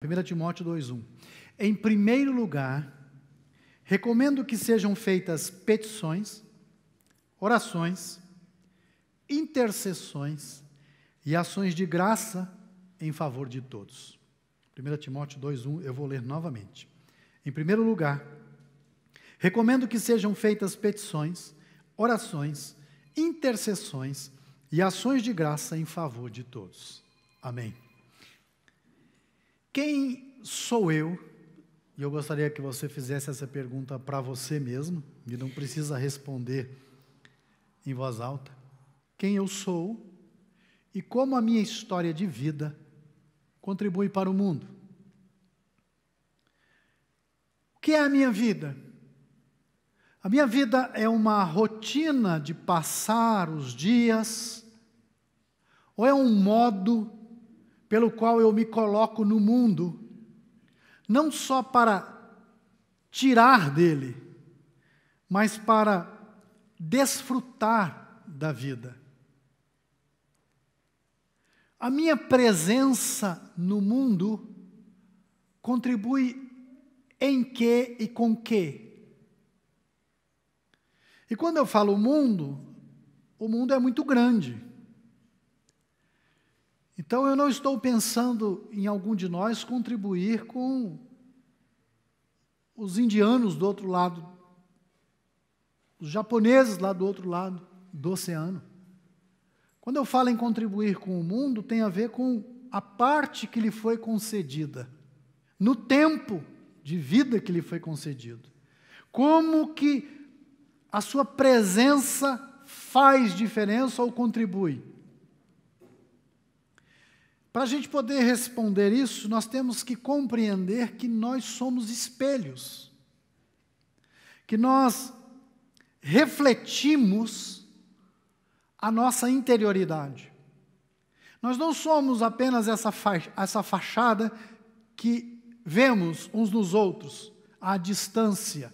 1 Timóteo 2:1. Em primeiro lugar, recomendo que sejam feitas petições, orações, intercessões e ações de graça em favor de todos. 1 Timóteo 2:1, eu vou ler novamente. Em primeiro lugar, recomendo que sejam feitas petições, orações, intercessões e ações de graça em favor de todos. Amém. Quem sou eu? E eu gostaria que você fizesse essa pergunta para você mesmo, e não precisa responder em voz alta. Quem eu sou e como a minha história de vida contribui para o mundo? O que é a minha vida? A minha vida é uma rotina de passar os dias, ou é um modo pelo qual eu me coloco no mundo, não só para tirar dele, mas para desfrutar da vida. A minha presença no mundo contribui em quê e com quê? E quando eu falo o mundo é muito grande. Então eu não estou pensando em algum de nós contribuir com os indianos do outro lado, os japoneses lá do outro lado do oceano. Quando eu falo em contribuir com o mundo, tem a ver com a parte que lhe foi concedida, no tempo de vida que lhe foi concedido. Como que a sua presença faz diferença ou contribui? Para a gente poder responder isso, nós temos que compreender que nós somos espelhos, que nós refletimos a nossa interioridade. Nós não somos apenas essa fachada que vemos uns nos outros, à distância.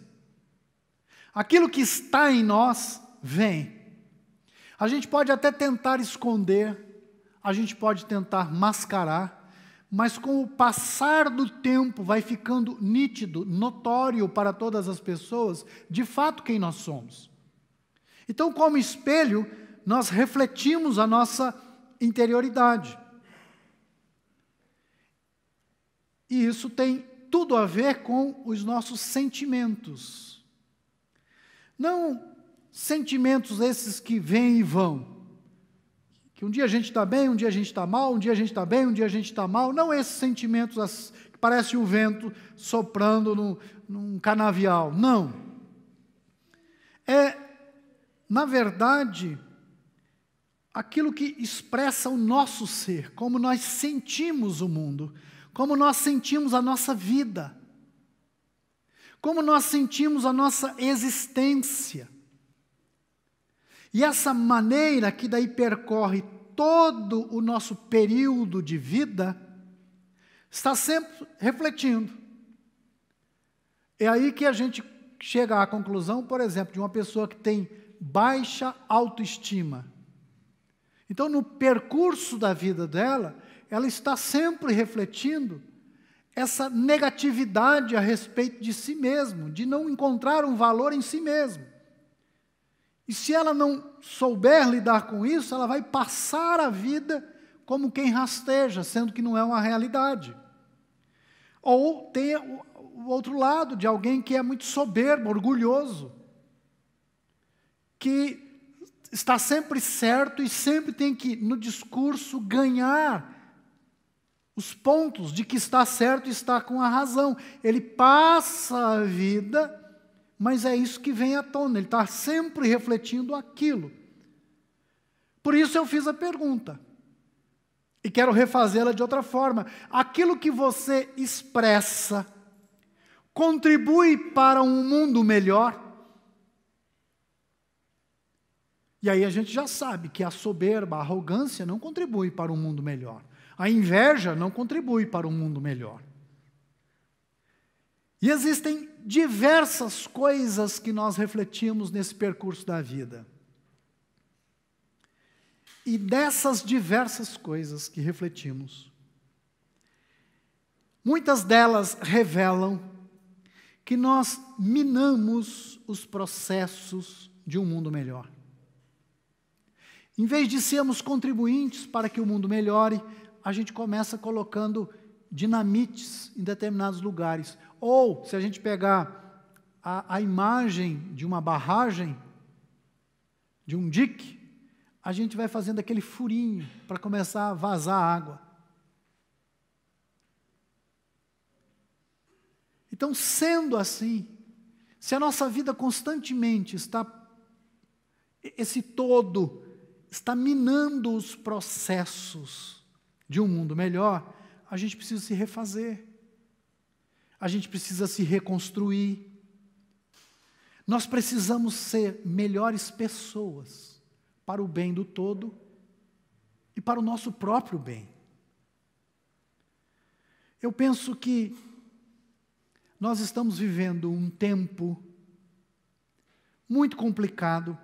Aquilo que está em nós vem. A gente pode até tentar esconder, a gente pode tentar mascarar, mas com o passar do tempo vai ficando nítido, notório para todas as pessoas, de fato quem nós somos. Então, como espelho, nós refletimos a nossa interioridade. E isso tem tudo a ver com os nossos sentimentos. Não sentimentos esses que vêm e vão. Que um dia a gente está bem, um dia a gente está mal, um dia a gente está bem, um dia a gente está mal. Não esses sentimentos que parece um vento soprando num canavial. Não. É, na verdade, aquilo que expressa o nosso ser, como nós sentimos o mundo, como nós sentimos a nossa vida, como nós sentimos a nossa existência. E essa maneira que daí percorre todo o nosso período de vida, está sempre refletindo. É aí que a gente chega à conclusão, por exemplo, de uma pessoa que tem baixa autoestima. Então, no percurso da vida dela, ela está sempre refletindo essa negatividade a respeito de si mesmo, de não encontrar um valor em si mesmo. E se ela não souber lidar com isso, ela vai passar a vida como quem rasteja, sendo que não é uma realidade. Ou tem o outro lado, de alguém que é muito soberbo, orgulhoso, que está sempre certo e sempre tem que, no discurso, ganhar os pontos de que está certo e está com a razão. Ele passa a vida, mas é isso que vem à tona, ele está sempre refletindo aquilo. Por isso eu fiz a pergunta, e quero refazê-la de outra forma. Aquilo que você expressa contribui para um mundo melhor? E aí a gente já sabe que a soberba, a arrogância não contribui para um mundo melhor. A inveja não contribui para um mundo melhor. E existem diversas coisas que nós refletimos nesse percurso da vida. E dessas diversas coisas que refletimos, muitas delas revelam que nós minamos os processos de um mundo melhor. Em vez de sermos contribuintes para que o mundo melhore, a gente começa colocando dinamites em determinados lugares. Ou, se a gente pegar a imagem de uma barragem, de um dique, a gente vai fazendo aquele furinho para começar a vazar água. Então, sendo assim, se a nossa vida constantemente esse todo está minando os processos de um mundo melhor, a gente precisa se refazer, a gente precisa se reconstruir. Nós precisamos ser melhores pessoas para o bem do todo e para o nosso próprio bem. Eu penso que nós estamos vivendo um tempo muito complicado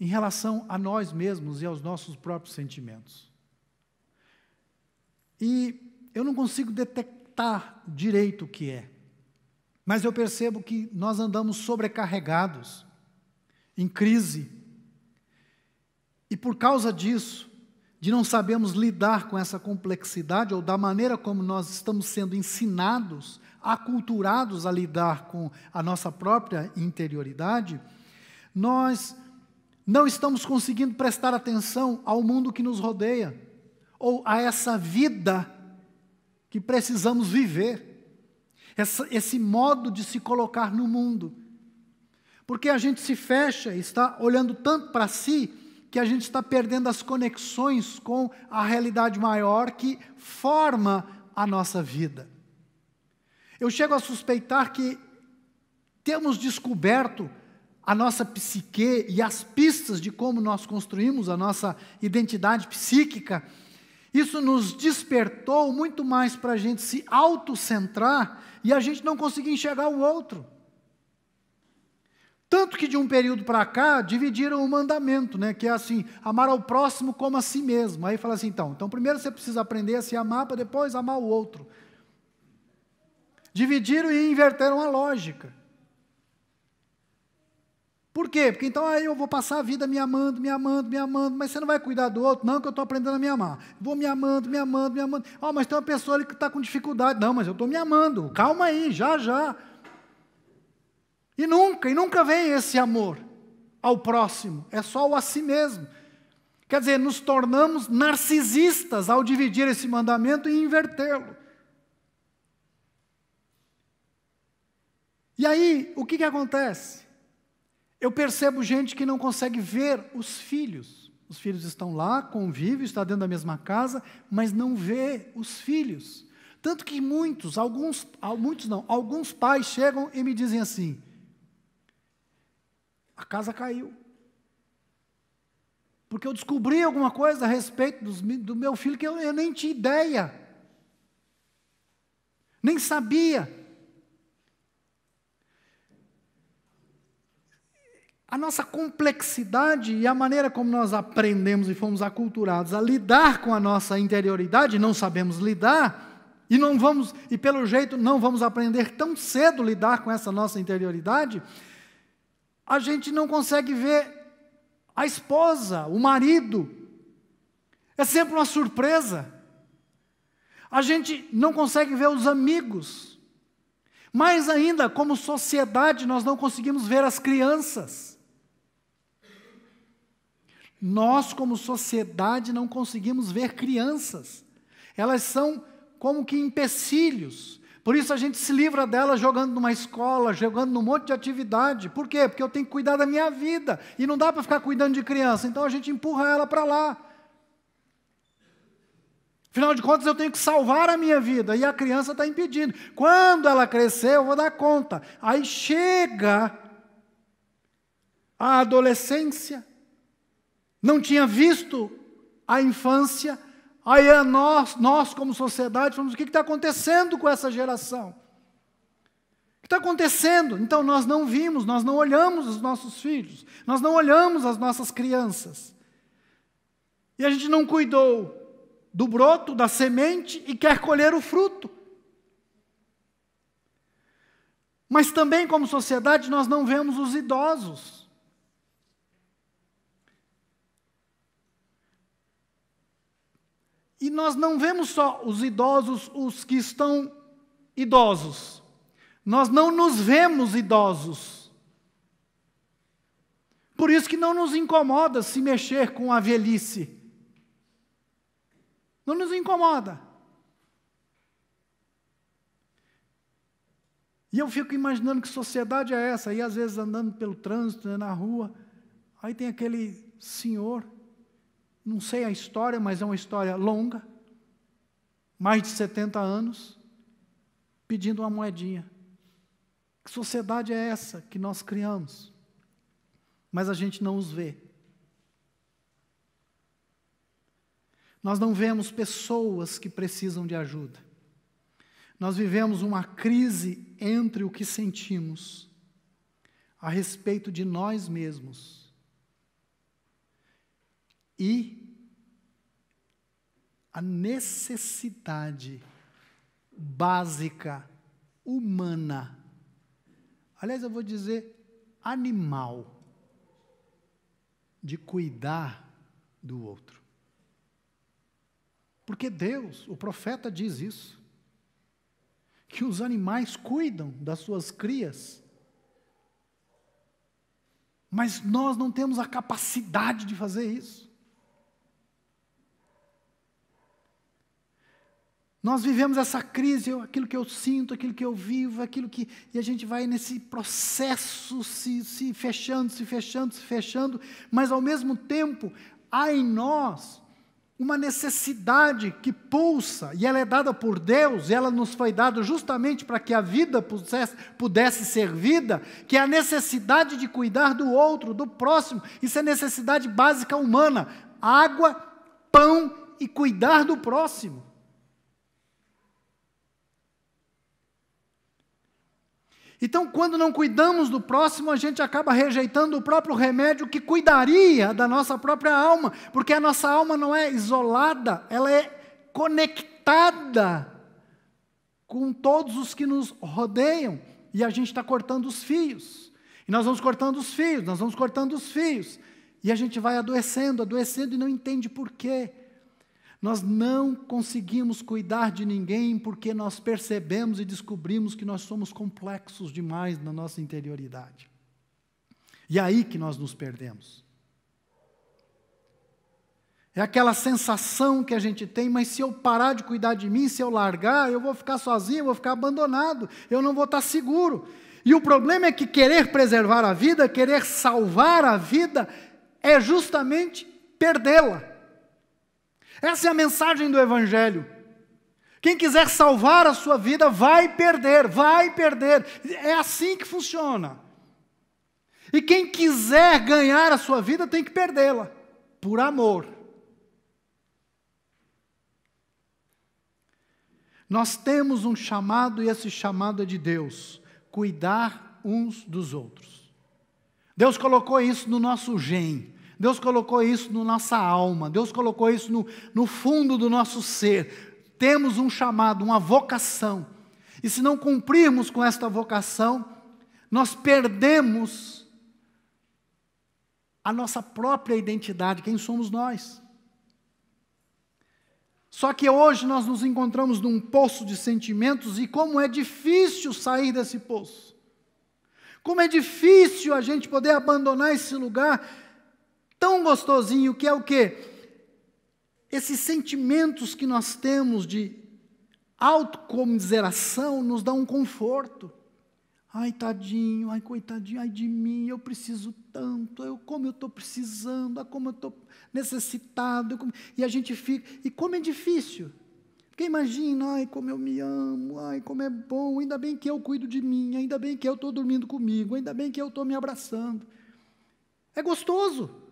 em relação a nós mesmos e aos nossos próprios sentimentos. E eu não consigo detectar direito o que é, mas eu percebo que nós andamos sobrecarregados, em crise, e por causa disso, de não sabermos lidar com essa complexidade, ou da maneira como nós estamos sendo ensinados, aculturados a lidar com a nossa própria interioridade, nós não estamos conseguindo prestar atenção ao mundo que nos rodeia, ou a essa vida que precisamos viver, esse modo de se colocar no mundo. Porque a gente se fecha, está olhando tanto para si, que a gente está perdendo as conexões com a realidade maior que forma a nossa vida. Eu chego a suspeitar que temos descoberto a nossa psique e as pistas de como nós construímos a nossa identidade psíquica. Isso nos despertou muito mais para a gente se autocentrar e a gente não conseguir enxergar o outro. Tanto que de um período para cá, dividiram o mandamento, né, que é assim, amar ao próximo como a si mesmo. Aí fala assim, então primeiro você precisa aprender a se amar, para depois amar o outro. Dividiram e inverteram a lógica. Por quê? Porque então aí eu vou passar a vida me amando, mas você não vai cuidar do outro? Não, que eu estou aprendendo a me amar. Vou me amando. Mas tem uma pessoa ali que está com dificuldade. Não, mas eu estou me amando. Calma aí, já. E nunca vem esse amor ao próximo. É só o a si mesmo. Quer dizer, nos tornamos narcisistas ao dividir esse mandamento e invertê-lo. E aí, o que acontece? Eu percebo gente que não consegue ver os filhos. Os filhos estão lá, convivem, estão dentro da mesma casa, mas não vê os filhos. Tanto que alguns pais chegam e me dizem assim, a casa caiu. Porque eu descobri alguma coisa a respeito do meu filho que eu nem tinha ideia. Nem sabia. A nossa complexidade e a maneira como nós aprendemos e fomos aculturados a lidar com a nossa interioridade, não sabemos lidar, e pelo jeito não vamos aprender tão cedo a lidar com essa nossa interioridade, a gente não consegue ver a esposa, o marido, é sempre uma surpresa. A gente não consegue ver os amigos. Mais ainda, como sociedade, nós não conseguimos ver as crianças. Nós, como sociedade, não conseguimos ver crianças. Elas são como que empecilhos. Por isso a gente se livra delas jogando numa escola, jogando num monte de atividade. Por quê? Porque eu tenho que cuidar da minha vida. E não dá para ficar cuidando de criança. Então a gente empurra ela para lá. Afinal de contas, eu tenho que salvar a minha vida. E a criança está impedindo. Quando ela crescer, eu vou dar conta. Aí chega a adolescência. Não tinha visto a infância, aí nós como sociedade, falamos, o que está acontecendo com essa geração? O que está acontecendo? Então nós não vimos, nós não olhamos os nossos filhos, nós não olhamos as nossas crianças. E a gente não cuidou do broto, da semente, e quer colher o fruto. Mas também, como sociedade, nós não vemos os idosos. E nós não vemos só os idosos, os que estão idosos. Nós não nos vemos idosos. Por isso que não nos incomoda se mexer com a velhice. Não nos incomoda. E eu fico imaginando que sociedade é essa. Aí às vezes andando pelo trânsito, na rua, aí tem aquele senhor, não sei a história, mas é uma história longa, mais de 70 anos, pedindo uma moedinha. Que sociedade é essa que nós criamos? Mas a gente não os vê. Nós não vemos pessoas que precisam de ajuda. Nós vivemos uma crise entre o que sentimos a respeito de nós mesmos e a necessidade básica, humana, aliás, eu vou dizer animal, de cuidar do outro. Porque Deus, o profeta diz isso, que os animais cuidam das suas crias, mas nós não temos a capacidade de fazer isso. Nós vivemos essa crise, aquilo que eu sinto, aquilo que eu vivo, e a gente vai nesse processo se fechando, mas ao mesmo tempo há em nós uma necessidade que pulsa, e ela é dada por Deus, e ela nos foi dada justamente para que a vida pudesse ser vida, que é a necessidade de cuidar do outro, do próximo. Isso é necessidade básica humana: água, pão e cuidar do próximo. Então, quando não cuidamos do próximo, a gente acaba rejeitando o próprio remédio que cuidaria da nossa própria alma, porque a nossa alma não é isolada, ela é conectada com todos os que nos rodeiam, e a gente está cortando os fios, e nós vamos cortando os fios, e a gente vai adoecendo e não entende por quê. Nós não conseguimos cuidar de ninguém porque nós percebemos e descobrimos que nós somos complexos demais na nossa interioridade. E é aí que nós nos perdemos. É aquela sensação que a gente tem: mas se eu parar de cuidar de mim, se eu largar, eu vou ficar sozinho, eu vou ficar abandonado, eu não vou estar seguro. E o problema é que querer preservar a vida, querer salvar a vida, é justamente perdê-la. Essa é a mensagem do Evangelho. Quem quiser salvar a sua vida vai perder. É assim que funciona. E quem quiser ganhar a sua vida tem que perdê-la, por amor. Nós temos um chamado, e esse chamado é de Deus: cuidar uns dos outros. Deus colocou isso no nosso gene. Deus colocou isso na nossa alma, Deus colocou isso no fundo do nosso ser. Temos um chamado, uma vocação, e se não cumprirmos com esta vocação, nós perdemos a nossa própria identidade, quem somos nós. Só que hoje nós nos encontramos num poço de sentimentos, e como é difícil sair desse poço, como é difícil a gente poder abandonar esse lugar tão gostosinho, que é o quê? Esses sentimentos que nós temos de autocomiseração nos dão um conforto. Ai, tadinho, ai, coitadinho, ai de mim, eu preciso tanto, como eu estou precisando, como eu estou necessitado, e a gente fica, e como é difícil. Porque imagina: ai, como eu me amo, ai, como é bom, ainda bem que eu cuido de mim, ainda bem que eu estou dormindo comigo, ainda bem que eu estou me abraçando. É gostoso.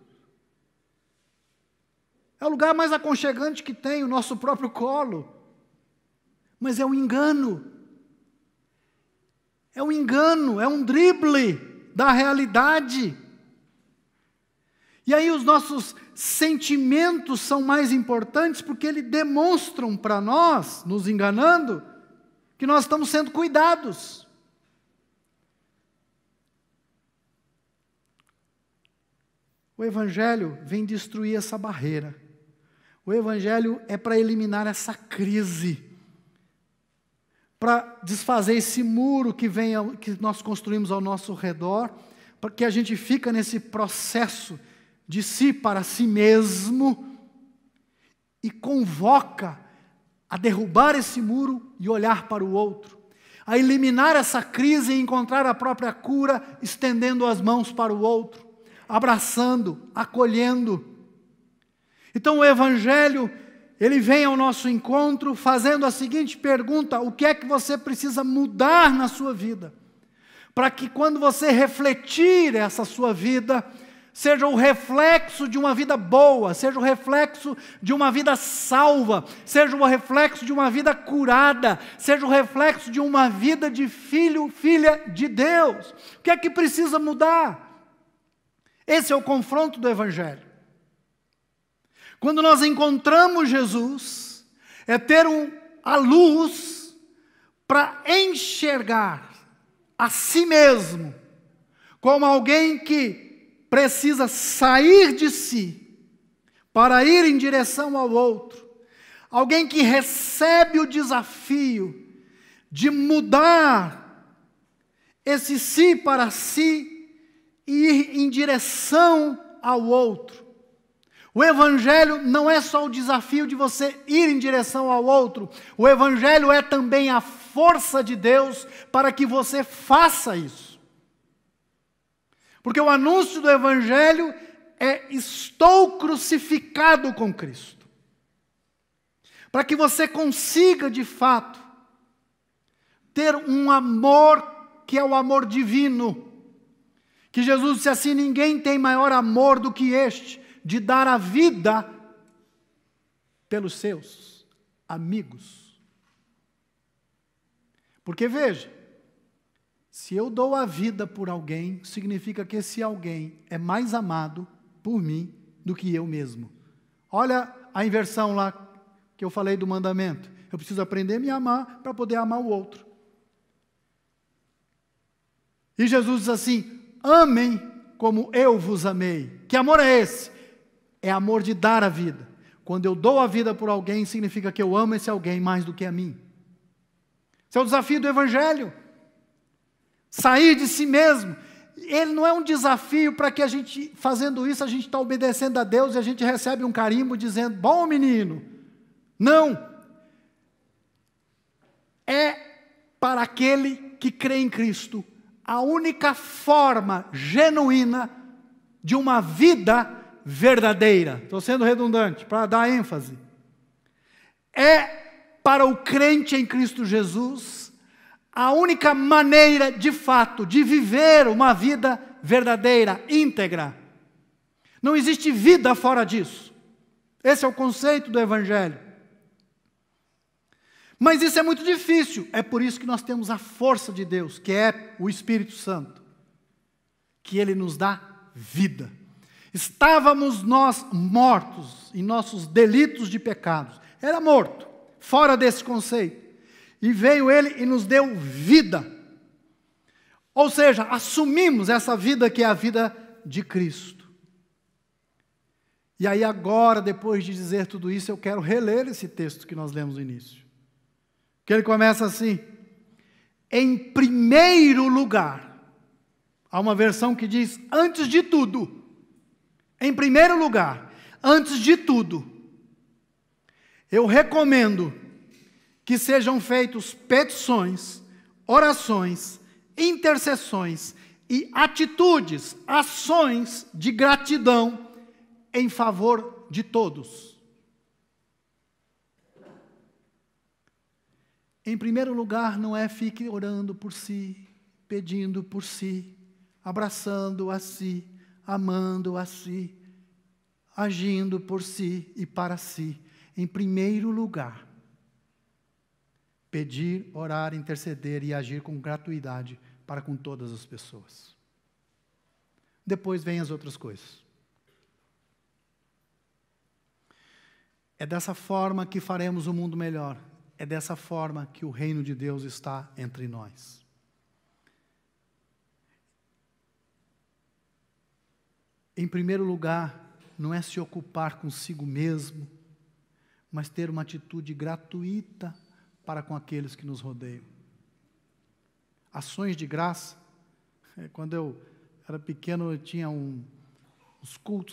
É o lugar mais aconchegante que tem, o nosso próprio colo. Mas é um engano. É um engano, é um drible da realidade. E aí os nossos sentimentos são mais importantes porque eles demonstram para nós, nos enganando, que nós estamos sendo cuidados. O Evangelho vem destruir essa barreira. O Evangelho é para eliminar essa crise, para desfazer esse muro que nós construímos ao nosso redor, porque a gente fica nesse processo de si para si mesmo e convoca a derrubar esse muro e olhar para o outro, a eliminar essa crise e encontrar a própria cura, estendendo as mãos para o outro, abraçando, acolhendo. Então o Evangelho, ele vem ao nosso encontro fazendo a seguinte pergunta: o que é que você precisa mudar na sua vida? Para que quando você refletir essa sua vida, seja o reflexo de uma vida boa, seja o reflexo de uma vida salva, seja o reflexo de uma vida curada, seja o reflexo de uma vida de filho, filha de Deus. O que é que precisa mudar? Esse é o confronto do Evangelho. Quando nós encontramos Jesus, é ter a luz para enxergar a si mesmo como alguém que precisa sair de si para ir em direção ao outro. Alguém que recebe o desafio de mudar esse si para si e ir em direção ao outro. O Evangelho não é só o desafio de você ir em direção ao outro. O Evangelho é também a força de Deus para que você faça isso. Porque o anúncio do Evangelho é: estou crucificado com Cristo. Para que você consiga, de fato, ter um amor que é o amor divino. Que Jesus disse assim: ninguém tem maior amor do que este, de dar a vida pelos seus amigos. Porque veja, se eu dou a vida por alguém, significa que esse alguém é mais amado por mim do que eu mesmo. Olha a inversão lá que eu falei do mandamento. Eu preciso aprender a me amar para poder amar o outro. E Jesus diz assim: amem como eu vos amei. Que amor é esse? É amor de dar a vida. Quando eu dou a vida por alguém, significa que eu amo esse alguém mais do que a mim. Esse é o desafio do Evangelho. Sair de si mesmo. Ele não é um desafio para que a gente, fazendo isso, a gente está obedecendo a Deus e a gente recebe um carimbo dizendo: bom menino. Não. É para aquele que crê em Cristo a única forma genuína de uma vida verdadeira. Estou sendo redundante para dar ênfase. É para o crente em Cristo Jesus a única maneira, de fato, de viver uma vida verdadeira, íntegra. Não existe vida fora disso. Esse é o conceito do Evangelho. Mas isso é muito difícil. É por isso que nós temos a força de Deus, que é o Espírito Santo, que Ele nos dá vida. Estávamos nós mortos em nossos delitos de pecados. Era morto, fora desse conceito. E veio Ele e nos deu vida. Ou seja, assumimos essa vida que é a vida de Cristo. E aí agora, depois de dizer tudo isso, eu quero reler esse texto que nós lemos no início. Que ele começa assim: em primeiro lugar. Há uma versão que diz: antes de tudo. Em primeiro lugar, antes de tudo, eu recomendo que sejam feitas petições, orações, intercessões e atitudes, ações de gratidão em favor de todos. Em primeiro lugar, não é fique orando por si, pedindo por si, abraçando a si, amando a si, agindo por si e para si. Em primeiro lugar, pedir, orar, interceder e agir com gratuidade para com todas as pessoas. Depois vêm as outras coisas. É dessa forma que faremos o mundo melhor. É dessa forma que o reino de Deus está entre nós. em primeiro lugar, não é se ocupar consigo mesmo, mas ter uma atitude gratuita para com aqueles que nos rodeiam. Ações de graça. Quando eu era pequeno, eu tinha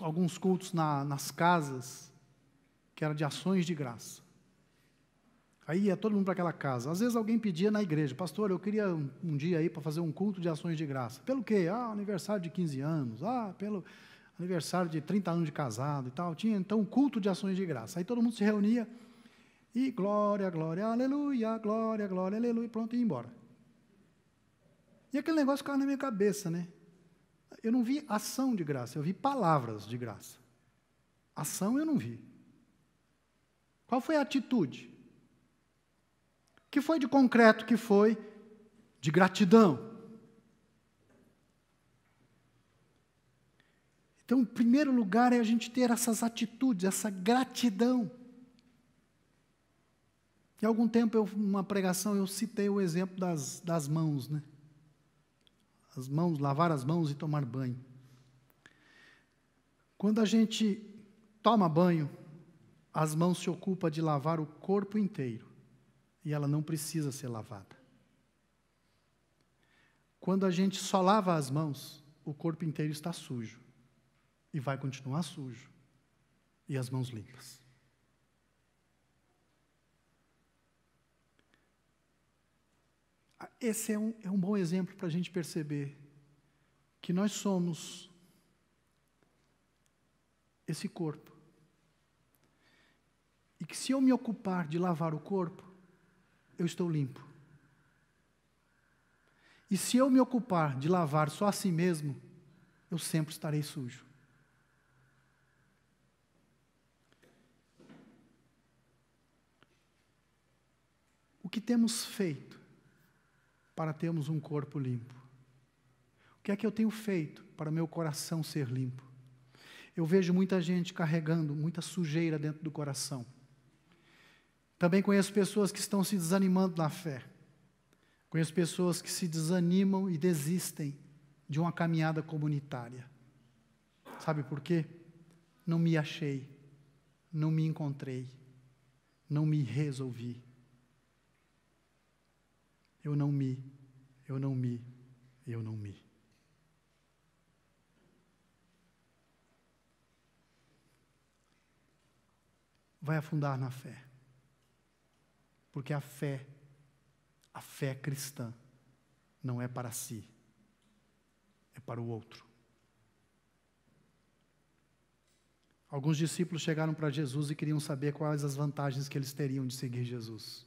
alguns cultos nas casas, que era de ações de graça. Aí ia todo mundo para aquela casa. Às vezes alguém pedia na igreja: pastor, eu queria um dia aí para fazer um culto de ações de graça. Pelo quê? Aniversário de 15 anos. Pelo aniversário de 30 anos de casado e tal. Tinha então um culto de ações de graça. Aí todo mundo se reunia e glória, glória, aleluia, glória, glória, aleluia, pronto, e ia embora. E aquele negócio ficava na minha cabeça, né? Eu não vi ação de graça, eu vi palavras de graça. Ação eu não vi. Qual foi a atitude? O que foi de concreto, que foi de gratidão? Então, em primeiro lugar, é a gente ter essas atitudes, essa gratidão. Em algum tempo, numa pregação, eu citei o exemplo das mãos, né? As mãos, lavar as mãos e tomar banho. Quando a gente toma banho, as mãos se ocupam de lavar o corpo inteiro, e ela não precisa ser lavada. Quando a gente só lava as mãos, o corpo inteiro está sujo, e vai continuar sujo, e as mãos limpas. Esse é um bom exemplo para a gente perceber que nós somos esse corpo. E que se eu me ocupar de lavar o corpo, eu estou limpo. E se eu me ocupar de lavar só a si mesmo, eu sempre estarei sujo. O que temos feito para termos um corpo limpo? O que é que eu tenho feito para meu coração ser limpo? Eu vejo muita gente carregando muita sujeira dentro do coração. Também conheço pessoas que estão se desanimando na fé. Conheço pessoas que se desanimam e desistem de uma caminhada comunitária. Sabe por quê? Não me achei, não me encontrei, não me resolvi. Eu não me. Vai afundar na fé. Porque a fé cristã, não é para si, é para o outro. Alguns discípulos chegaram para Jesus e queriam saber quais as vantagens que eles teriam de seguir Jesus.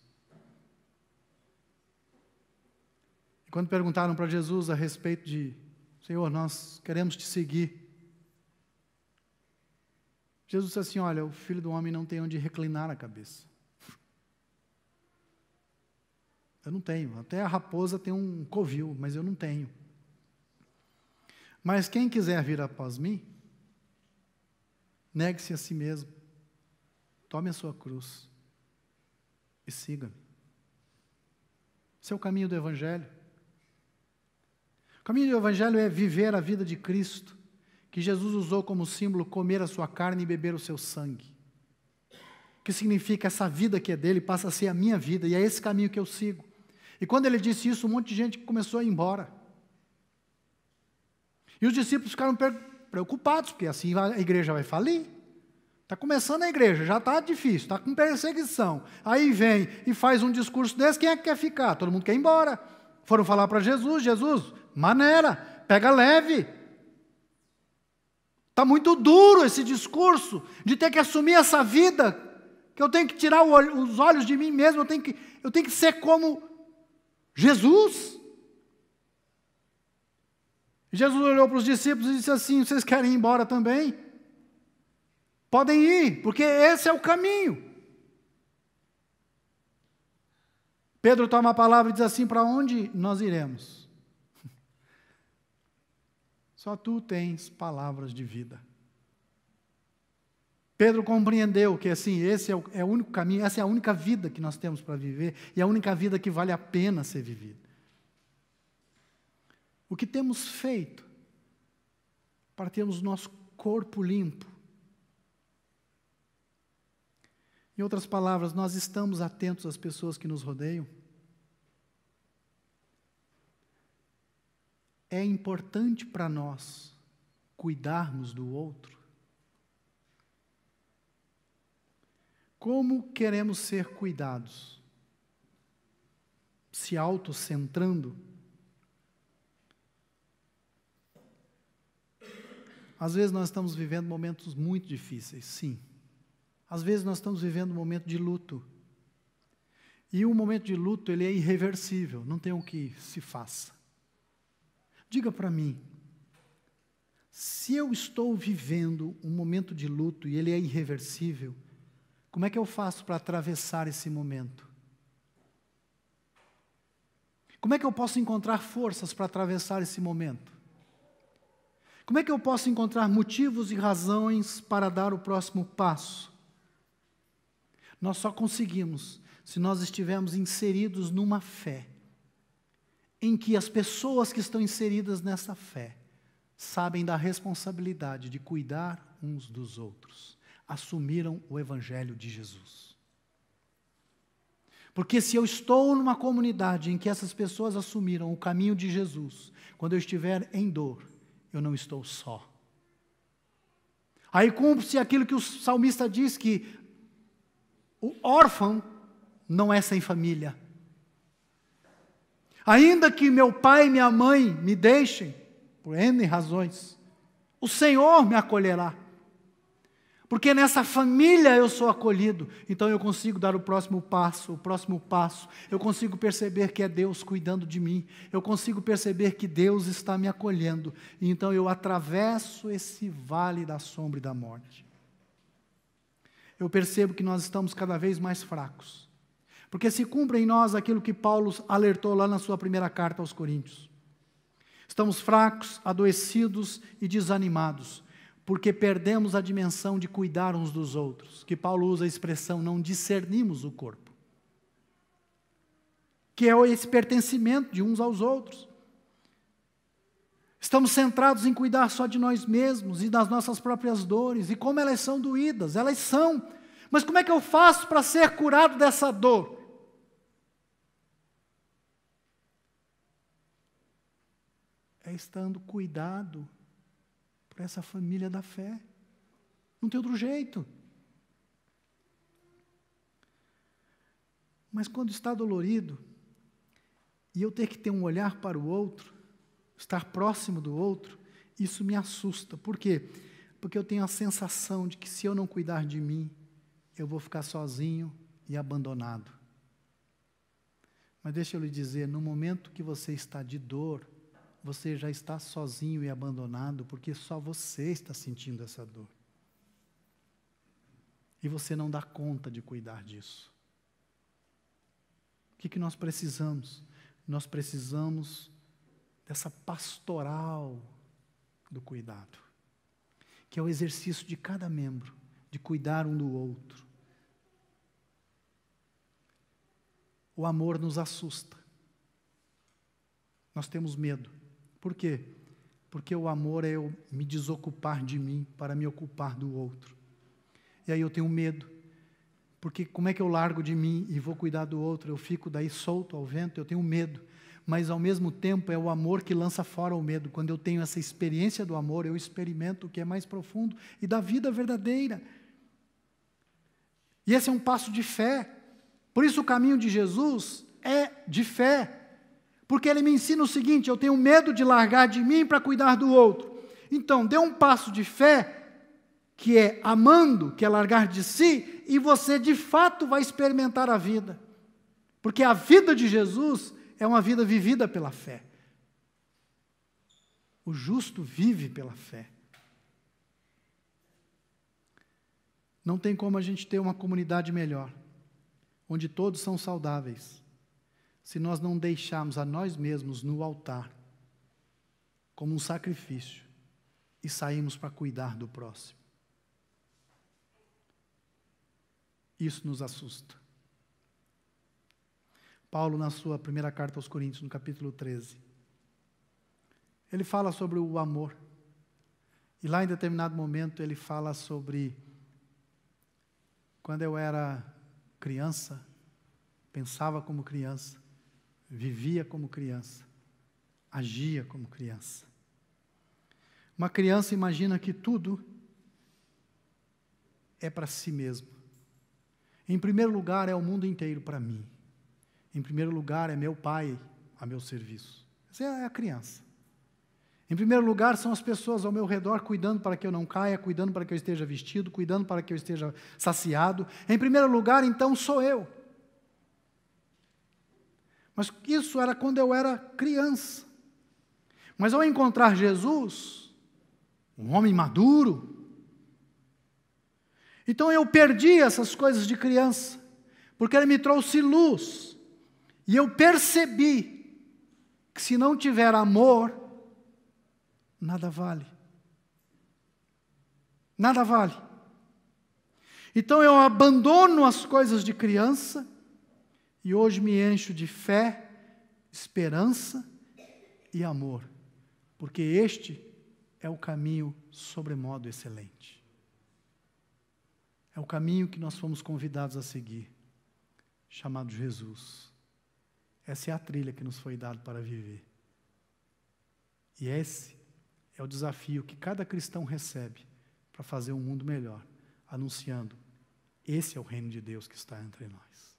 E quando perguntaram para Jesus a respeito de: Senhor, nós queremos te seguir, Jesus disse assim: olha, o Filho do Homem não tem onde reclinar a cabeça. Eu não tenho, até a raposa tem um covil, mas eu não tenho. Mas quem quiser vir após mim, negue-se a si mesmo, tome a sua cruz e siga-me. Esse é o caminho do Evangelho. O caminho do Evangelho é viver a vida de Cristo, que Jesus usou como símbolo comer a sua carne e beber o seu sangue. O que significa essa vida que é dele passa a ser a minha vida, e é esse caminho que eu sigo. E quando ele disse isso, um monte de gente começou a ir embora. E os discípulos ficaram preocupados, porque assim a igreja vai falir. Está começando a igreja, já está difícil, está com perseguição. Aí vem e faz um discurso desse, quem é que quer ficar? Todo mundo quer ir embora. Foram falar para Jesus: Jesus, maneira, pega leve. Está muito duro esse discurso de ter que assumir essa vida, que eu tenho que tirar os olhos de mim mesmo, eu tenho que ser como Jesus. Jesus olhou para os discípulos e disse assim: vocês querem ir embora também? Podem ir, porque esse é o caminho. Pedro toma a palavra e diz assim: para onde nós iremos? Só tu tens palavras de vida. Pedro compreendeu que assim, esse é o único caminho, essa é a única vida que nós temos para viver, e a única vida que vale a pena ser vivida. O que temos feito para termos nosso corpo limpo. Em outras palavras, nós estamos atentos às pessoas que nos rodeiam? É importante para nós cuidarmos do outro? Como queremos ser cuidados? Se autocentrando? Às vezes nós estamos vivendo momentos muito difíceis, sim. Às vezes nós estamos vivendo um momento de luto. E o momento de luto, ele é irreversível, não tem o que se faça. Diga para mim, se eu estou vivendo um momento de luto e ele é irreversível, como é que eu faço para atravessar esse momento? Como é que eu posso encontrar forças para atravessar esse momento? Como é que eu posso encontrar motivos e razões para dar o próximo passo? Nós só conseguimos se nós estivermos inseridos numa fé, em que as pessoas que estão inseridas nessa fé sabem da responsabilidade de cuidar uns dos outros, assumiram o Evangelho de Jesus. Porque se eu estou numa comunidade em que essas pessoas assumiram o caminho de Jesus, quando eu estiver em dor, eu não estou só. Aí cumpre-se aquilo que o salmista diz, que o órfão não é sem família. Ainda que meu pai e minha mãe me deixem, por N razões, o Senhor me acolherá. Porque nessa família eu sou acolhido, então eu consigo dar o próximo passo, eu consigo perceber que é Deus cuidando de mim, eu consigo perceber que Deus está me acolhendo, e então eu atravesso esse vale da sombra e da morte. Eu percebo que nós estamos cada vez mais fracos, porque se cumpre em nós aquilo que Paulo alertou lá na sua primeira carta aos Coríntios. Estamos fracos, adoecidos e desanimados, porque perdemos a dimensão de cuidar uns dos outros, que Paulo usa a expressão, não discernimos o corpo, que é esse pertencimento de uns aos outros. Estamos centrados em cuidar só de nós mesmos e das nossas próprias dores, e como elas são doídas, elas são, mas como é que eu faço para ser curado dessa dor? É estando cuidado por essa família da fé. Não tem outro jeito. Mas quando está dolorido, e eu ter que ter um olhar para o outro, estar próximo do outro, isso me assusta. Por quê? Porque eu tenho a sensação de que se eu não cuidar de mim, eu vou ficar sozinho e abandonado. Mas deixa eu lhe dizer, no momento que você está de dor, você já está sozinho e abandonado, porque só você está sentindo essa dor. E você não dá conta de cuidar disso. O que nós precisamos? Nós precisamos dessa pastoral do cuidado, que é o exercício de cada membro, de cuidar um do outro. O amor nos assusta. Nós temos medo. Por quê? Porque o amor é eu me desocupar de mim para me ocupar do outro. E aí eu tenho medo, porque como é que eu largo de mim e vou cuidar do outro? Eu fico daí solto ao vento, eu tenho medo. Mas ao mesmo tempo é o amor que lança fora o medo. Quando eu tenho essa experiência do amor, eu experimento o que é mais profundo e da vida verdadeira. E esse é um passo de fé. Por isso o caminho de Jesus é de fé. Porque ele me ensina o seguinte, eu tenho medo de largar de mim para cuidar do outro. Então, dê um passo de fé, que é amando, que é largar de si, e você de fato vai experimentar a vida. Porque a vida de Jesus é uma vida vivida pela fé. O justo vive pela fé. Não tem como a gente ter uma comunidade melhor, onde todos são saudáveis, se nós não deixarmos a nós mesmos no altar, como um sacrifício, e sairmos para cuidar do próximo. Isso nos assusta. Paulo, na sua primeira carta aos Coríntios, no capítulo 13, ele fala sobre o amor. E lá em determinado momento ele fala sobre quando eu era criança, pensava como criança, vivia como criança, agia como criança. Uma criança imagina que tudo é para si mesmo. Em primeiro lugar é o mundo inteiro para mim. Em primeiro lugar é meu pai a meu serviço. Essa é a criança. Em primeiro lugar são as pessoas ao meu redor cuidando para que eu não caia, cuidando para que eu esteja vestido, cuidando para que eu esteja saciado. Em primeiro lugar, então, sou eu. Mas isso era quando eu era criança. Mas ao encontrar Jesus, um homem maduro, então eu perdi essas coisas de criança, porque ele me trouxe luz. E eu percebi que se não tiver amor, nada vale. Nada vale. Então eu abandono as coisas de criança e hoje me encho de fé, esperança e amor, porque este é o caminho sobremodo excelente. É o caminho que nós fomos convidados a seguir, chamado Jesus. Essa é a trilha que nos foi dada para viver. E esse é o desafio que cada cristão recebe para fazer um mundo melhor, anunciando: esse é o reino de Deus que está entre nós.